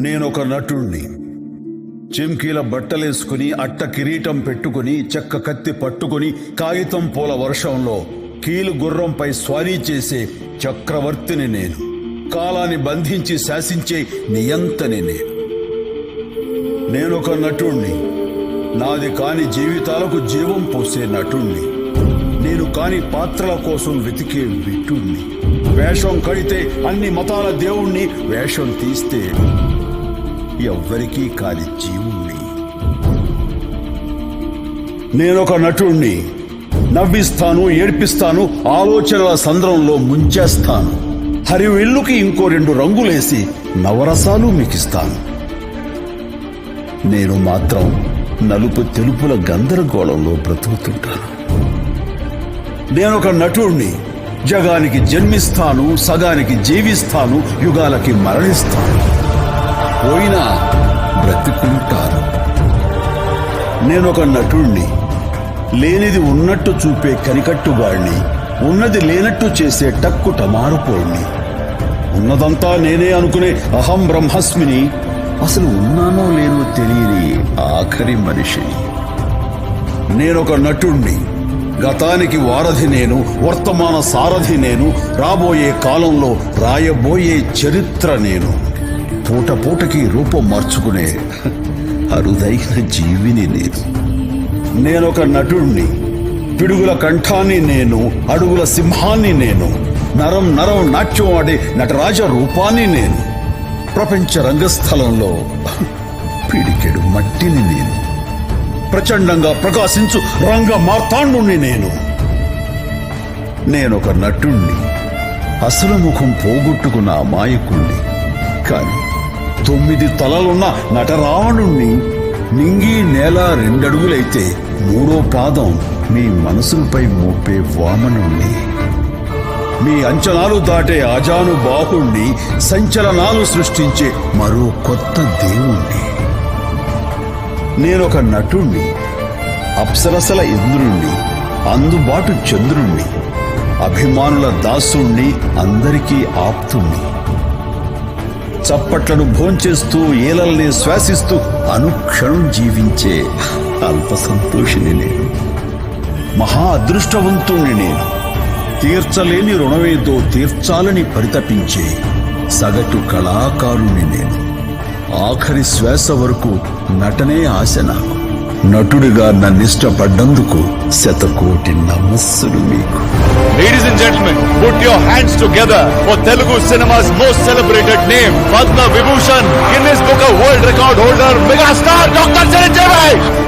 నేనొక నటుణ్ణి. చెంకీల బట్టలేసుకుని, అట్ట కిరీటం పెట్టుకుని, చెక్క కత్తి పట్టుకుని, కాగితం పూల వర్షంలో కీలు గుర్రంపై స్వారీ చేసే చక్రవర్తిని నేను. కాలాన్ని బంధించి శాసించే నియంతని నేను. నేనొక నటుణ్ణి. నాది కాని జీవితాలకు జీవం పోసే నటుణ్ణి. నేను కాని పాత్రల కోసం వెతికే విటుణ్ణి. వేషం కడితే అన్ని మతాల దేవుణ్ణి, వేషం తీస్తే ఎవ్వరికీ కాని జీవుణ్ణి. నేనొక నటుణ్ణి. నవ్విస్తాను, ఏడ్పిస్తాను, ఆలోచనల సంద్రంలో ముంచేస్తాను. హరివిల్లుకి ఇంకో 2 రంగులేసి నవరసాలు మికిస్తాను. నేను మాత్రం నలుపు తెలుపుల గందరగోళంలో బ్రతుకుతుంటాను. నేనొక నటుణ్ణి. జగానికి జన్మిస్తాను, సగానికి జీవిస్తాను, యుగాలకి మరణిస్తాను. పోయినా బ్రతికుంటాను. నేనొక నటుణ్ణి. లేనిది ఉన్నట్టు చూపే కనికట్టుగాడిని, ఉన్నది లేనట్టు చేసే టక్కు టమారుపోడిని. ఉన్నదంతా నేనే అనుకునే అహం బ్రహ్మస్మిని, అసలు ఉన్నానో లేనో తెలియని ఆఖరి మనిషిని. నేనొక నటుణ్ణి. గతానికి వారధి నేను, వర్తమాన సారథి నేను, రాబోయే కాలంలో రాయబోయే చరిత్ర నేను. పూట పూటకి రూపం మార్చుకునే అరుదైన జీవిని నేను. నేనొక నటుణ్ణి. పిడుగుల కంఠాన్ని నేను, అడుగుల సింహాన్ని నేను, నరం నరం నాట్యం ఆడే నటరాజ రూపాన్ని నేను. ప్రపంచ రంగస్థలంలో పిడికెడు మట్టిని నేను. ప్రచండంగా ప్రకాశించు రంగ మార్తాండుని నేను. నేనొక నటుణ్ణి. అసలు ముఖం పోగొట్టుకున్న అమాయకుణ్ణి. కాని 9 తలలున్న నటరావణుణ్ణి. నింగి నేల 2 అడుగులైతే 3వ పాదం మీ మనసులపై మోపే వామనుణ్ణి. మీ అంచనాలు దాటే ఆజానుబాహుణ్ణి. సంచలనాలు సృష్టించే మరో కొత్త దేవుణ్ణి. నేనొక నటుణ్ణి. అప్సరసల ఇంద్రుణ్ణి, అందుబాటు చంద్రుణ్ణి, అభిమానుల దాసుణ్ణి, అందరికీ ఆప్తుణ్ణి. చప్పట్లను భోంచేస్తూ, ఏలల్ని శ్వాసిస్తూ అనుక్షణం జీవించే అల్ప సంతోషిని నేను. మహా అదృష్టవంతుణ్ణి నేను. తీర్చలేని రుణమేదో తీర్చాలని పరితపించే సగటు కళాకారుని నేను. ఆఖరి శ్వాస వరకు నటనే ఆశ నాకు. నటుడిగా నన్నిష్టపడ్డందుకు 100,000,000 నమస్సులు మీకు. Ladies and gentlemen, put your hands together for Telugu cinema's most celebrated name, Padma Vibhushan, Guinness Book of World Record holder, megastar Dr. Chiranjeevi.